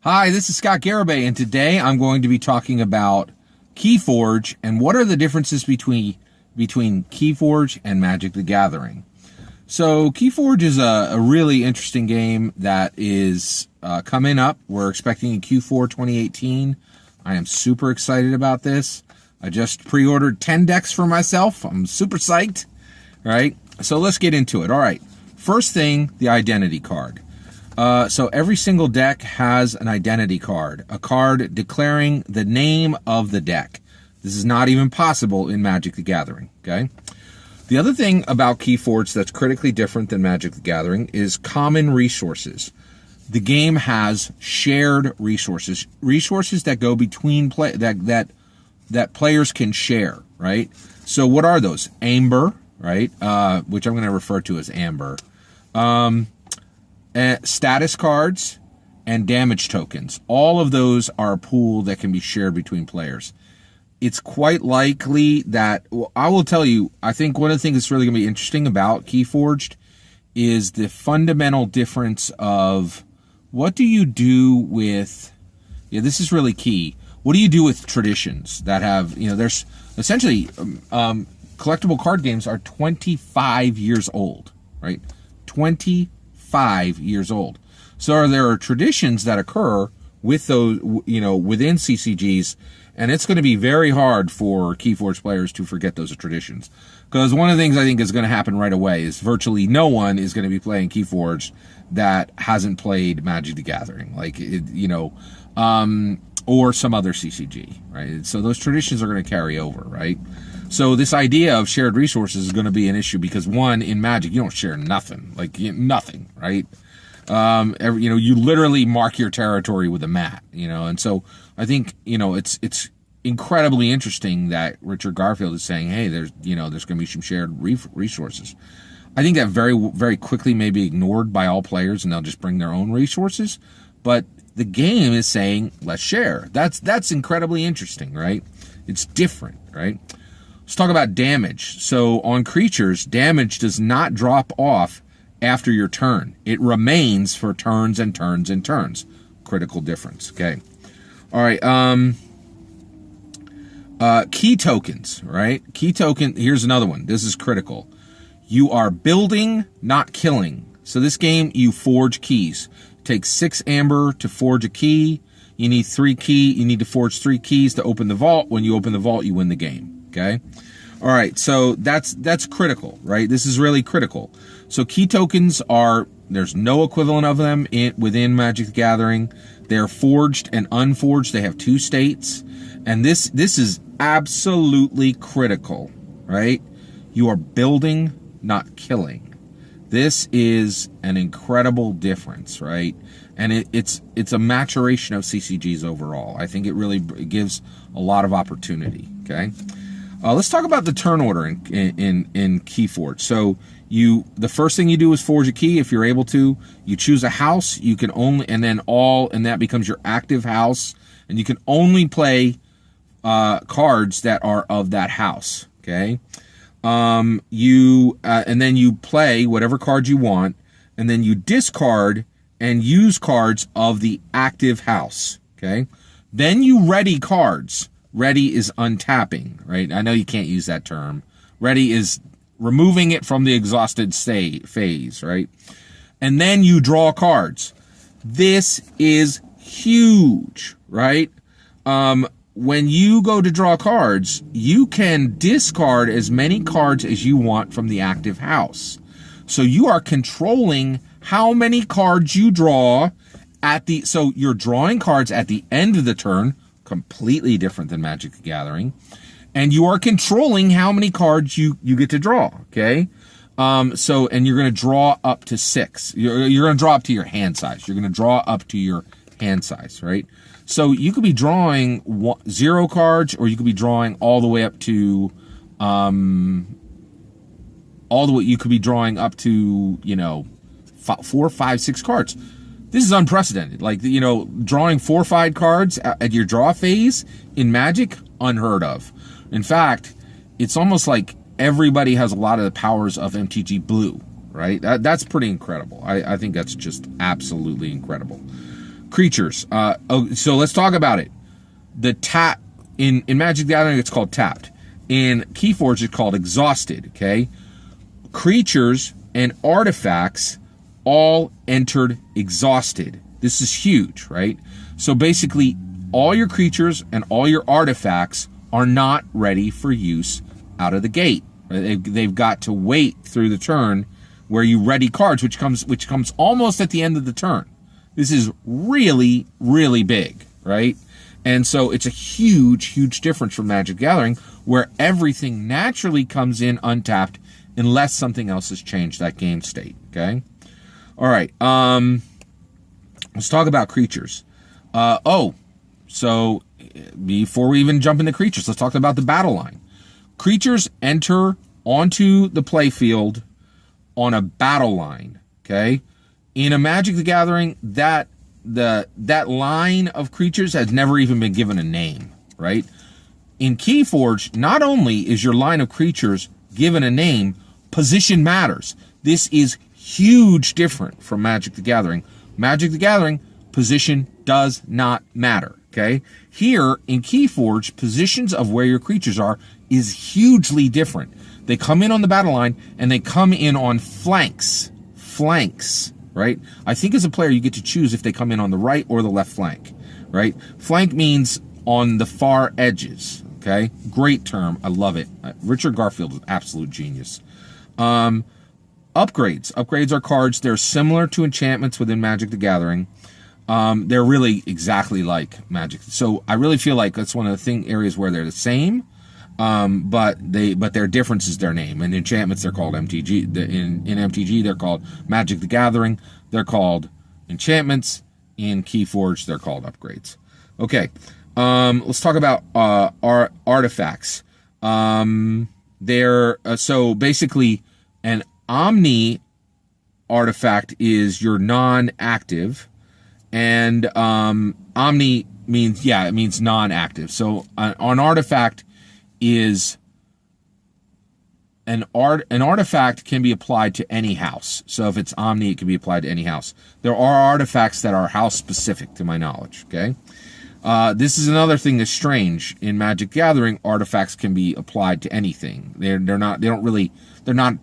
Hi, this is Scott Garibay, and today I'm going to be talking about Keyforge and what are the differences between Keyforge and Magic the Gathering. So Keyforge is a really interesting game that is coming up. We're expecting a Q4 2018. I am super excited about this. I just pre-ordered 10 decks for myself. I'm super psyched. All right, so let's get into it. All right, first thing, the identity card. So every single deck has an identity card, a card declaring the name of the deck. This is not even possible in Magic the Gathering, okay? The other thing about Keyforge that's critically different than Magic the Gathering is common resources. The game has shared resources, resources that go between that players can share, right? So what are those? Amber, right? Which I'm going to refer to as Amber. Status cards and damage tokens. All of those are a pool that can be shared between players. It's quite likely that, well, I will tell you, I think one of the things that's really going to be interesting about Keyforged is the fundamental difference of what do you do with, this is really key. What do you do with traditions that have, there's essentially, collectible card games are 25 years old, right? 25 years old. So there are traditions that occur with those, within CCGs, and it's going to be very hard for Keyforge players to forget those traditions. Because one of the things I think is going to happen right away is virtually no one is going to be playing Keyforge that hasn't played Magic the Gathering, or some other CCG, right? So those traditions are going to carry over, right? So this idea of shared resources is going to be an issue because, one, in Magic, you don't share nothing, nothing, right? You literally mark your territory with a mat, and so I think, it's incredibly interesting that Richard Garfield is saying, hey, there's going to be some shared resources. I think that very, very quickly may be ignored by all players and they'll just bring their own resources, but the game is saying, let's share. That's incredibly interesting, right? It's different, right? Let's talk about damage. So on creatures, damage does not drop off after your turn. It remains for turns and turns and turns. Critical difference, okay? All right, key tokens, right? Key token, here's another one. This is critical. You are building, not killing. So this game, you forge keys. It takes 6 amber to forge a key. You need 3 key. You need to forge 3 keys to open the vault. When you open the vault, you win the game, okay? All right, so that's critical, right? This is really critical. So key tokens there's no equivalent of them within Magic the Gathering. They're forged and unforged. They have 2 states. And this is absolutely critical, right? You are building, not killing. This is an incredible difference, right? And it's a maturation of CCGs overall. I think it really gives a lot of opportunity, okay? Let's talk about the turn order in Keyforge. So the first thing you do is forge a key if you're able to. You choose a house. You can only, and that becomes your active house. And you can only play cards that are of that house, okay? And then you play whatever card you want, and then you discard and use cards of the active house, okay? Then you ready cards. Ready is untapping, right? I know you can't use that term. Ready is removing it from the exhausted phase, right? And then you draw cards. This is huge, right? When you go to draw cards, you can discard as many cards as you want from the active house. So you are controlling how many cards you draw so you're drawing cards at the end of the turn, completely different than Magic the Gathering, and you are controlling how many cards you get to draw, okay? And you're going to draw up to 6. You're going to draw up to your hand size. You're going to draw up to your hand size, right? So you could be drawing 0 cards, or you could be drawing all the way up to, you could be drawing up to, 4, 5, 6 cards. This is unprecedented. Drawing 4 or 5 cards at your draw phase in Magic, unheard of. In fact, it's almost like everybody has a lot of the powers of MTG Blue, right? That's pretty incredible. I think that's just absolutely incredible. Creatures. So let's talk about it. The tap in Magic the Gathering, it's called tapped. In Keyforge, it's called exhausted. Okay, creatures and artifacts all entered exhausted. This is huge, right? So basically, all your creatures and all your artifacts are not ready for use out of the gate. They've got to wait through the turn where you ready cards, which comes almost at the end of the turn. This is really, really big, right? And so it's a huge, huge difference from Magic the Gathering, where everything naturally comes in untapped unless something else has changed that game state, okay? All right, let's talk about creatures. So before we even jump into creatures, let's talk about the battle line. Creatures enter onto the playfield on a battle line, okay? In a Magic the Gathering, that line of creatures has never even been given a name, right? In Keyforge, not only is your line of creatures given a name, position matters. This is huge different from Magic the Gathering. Magic the Gathering, position does not matter, okay? Here in Keyforge, positions of where your creatures are is hugely different. They come in on the battle line and they come in on flanks, right? I think as a player, you get to choose if they come in on the right or the left flank, right? Flank means on the far edges, okay? Great term. I love it. Richard Garfield is an absolute genius. Upgrades. Upgrades are cards. They're similar to enchantments within Magic the Gathering. They're really exactly like Magic. So I really feel like that's one of the areas where they're the same, but their difference is their name. In enchantments, they're called MTG. In MTG, they're called Magic the Gathering. They're called enchantments. In Keyforge, they're called upgrades. Okay, let's talk about artifacts. So basically, an Omni artifact is your non-active, and Omni means, it means non-active. So an artifact is an artifact can be applied to any house. So if it's Omni, it can be applied to any house. There are artifacts that are house specific, to my knowledge. Okay, this is another thing that's strange in Magic Gathering. Artifacts can be applied to anything. They're not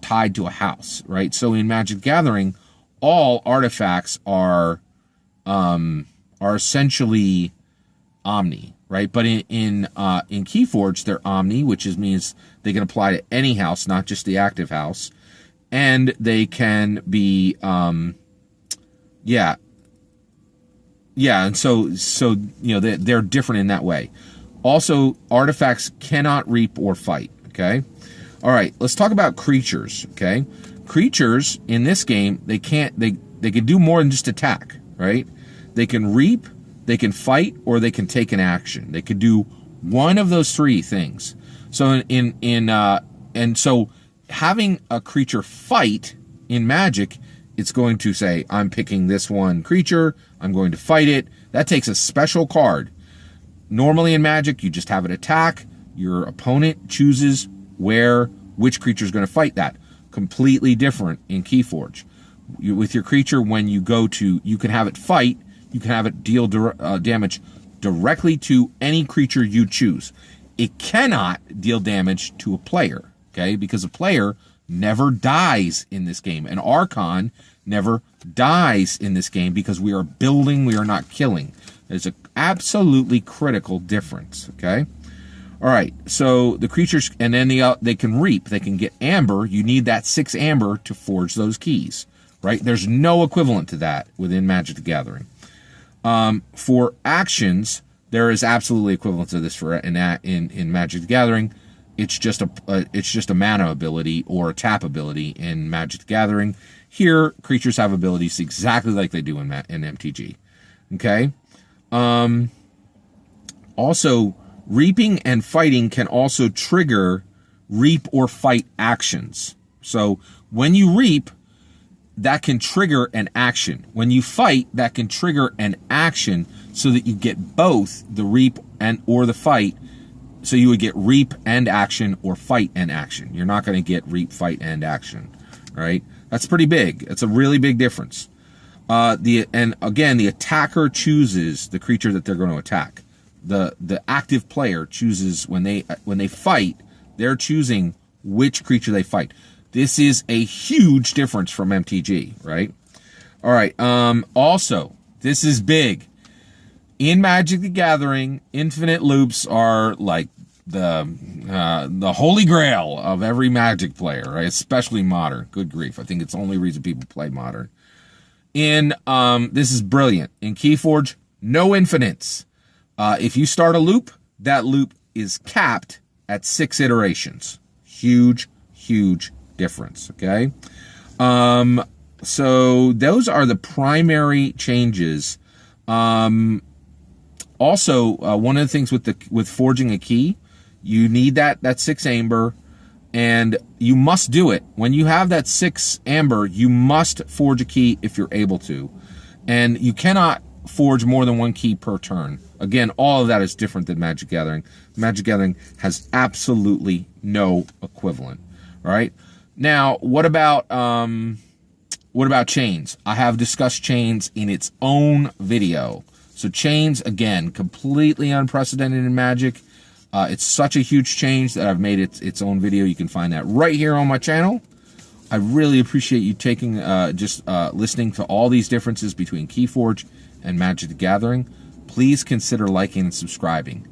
tied to a house, right? So in Magic Gathering, all artifacts are essentially Omni, right? But in Keyforge, they're Omni, which means they can apply to any house, not just the active house, and they can be and so they're different in that way. Also, artifacts cannot reap or fight. Okay, all right. Let's talk about creatures. Okay, creatures in this game, they can do more than just attack, right? They can reap, they can fight, or they can take an action. They could do one of those three things. So and so having a creature fight in Magic, it's going to say, I'm picking this one creature, I'm going to fight it. That takes a special card. Normally in Magic, you just have it attack. Your opponent chooses which creature is going to fight that. Completely different in Keyforge. With your creature, when you can have it fight, you can have it deal damage directly to any creature you choose. It cannot deal damage to a player, okay? Because a player never dies in this game. An Archon never dies in this game because we are building, we are not killing. There's an absolutely critical difference, okay? All right, so the creatures, and then they can reap. They can get amber. You need that 6 amber to forge those keys, right? There's no equivalent to that within Magic the Gathering. For actions, there is absolutely equivalent to this in Magic the Gathering. It's just a mana ability or a tap ability in Magic the Gathering. Here, creatures have abilities exactly like they do in MTG. Okay. Also, reaping and fighting can also trigger reap or fight actions. So when you reap, that can trigger an action. When you fight, that can trigger an action so that you get both the reap or the fight. So you would get reap and action or fight and action. You're not going to get reap, fight, and action, right? That's pretty big. It's a really big difference. The attacker chooses the creature that they're going to attack. The active player chooses when they fight, they're choosing which creature they fight. This is a huge difference from MTG, right? All right. Also, this is big. In Magic the Gathering, infinite loops are like the holy grail of every Magic player, right? Especially Modern. Good grief. I think it's the only reason people play Modern. This is brilliant. In Keyforge, no infinites. If you start a loop, that loop is capped at 6 iterations. Huge, huge difference, okay? So those are the primary changes. Also, one of the things with forging a key, you need that 6 amber, and you must do it. When you have that 6 amber, you must forge a key if you're able to. And you cannot forge more than 1 key per turn. Again, all of that is different than Magic Gathering. Magic Gathering has absolutely no equivalent, right? Now, what about chains? I have discussed chains in its own video. So chains, again, completely unprecedented in Magic. It's such a huge change that I've made its own video. You can find that right here on my channel. I really appreciate you taking listening to all these differences between Keyforge and Magic the Gathering. Please consider liking and subscribing,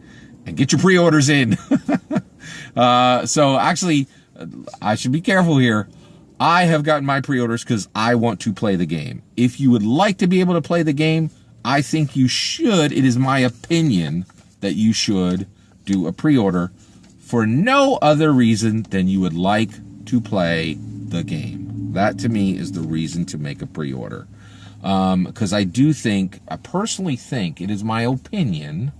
and get your pre-orders in. So actually, I should be careful here. I have gotten my pre-orders because I want to play the game. If you would like to be able to play the game, I think you should. It is my opinion that you should do a pre-order for no other reason than you would like to play the game. That to me is the reason to make a pre-order. Because I personally think, it is my opinion,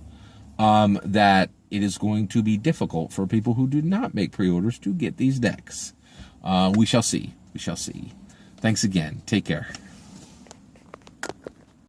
that it is going to be difficult for people who do not make pre-orders to get these decks. We shall see. We shall see. Thanks again. Take care.